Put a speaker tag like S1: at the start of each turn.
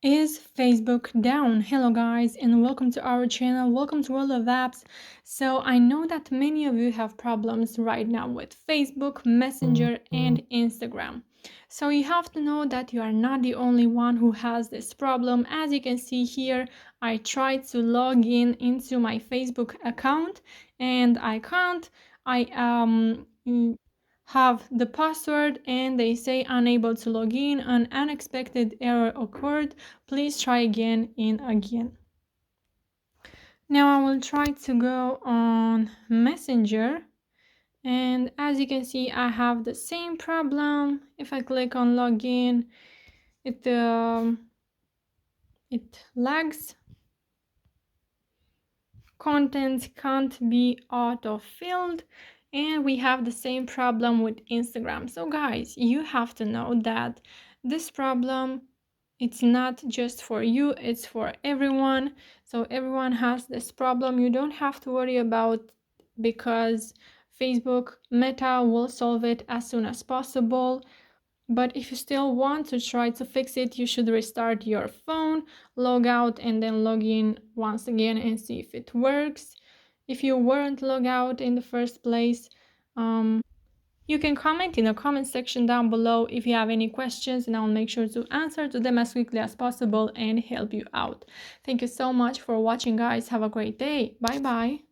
S1: Is Facebook down? Hello guys and welcome to our channel. Welcome to World of Apps. So I know that many of you have problems right now with Facebook, Messenger and Instagram. So you have to know that you are not the only one who has this problem. As you can see here, I tried to log in into my Facebook account and I can't. I have the password and they say unable to log in, an unexpected error occurred, please try again and again. Now I will try to go on Messenger, and as you can see I have the same problem. If I click on login, it lags. Content can't be auto-filled, and we have the same problem with Instagram. So guys, you have to know that this problem, it's not just for you, it's for everyone. So everyone has this problem. You don't have to worry about, because Facebook Meta will solve it as soon as possible. But if you still want to try to fix it, you should restart your phone, log out, and then log in once again and see if it works. If you weren't logged out in the first place, you can comment in the comment section down below if you have any questions, and I'll make sure to answer to them as quickly as possible and help you out. Thank you so much for watching, guys. Have a great day. Bye bye.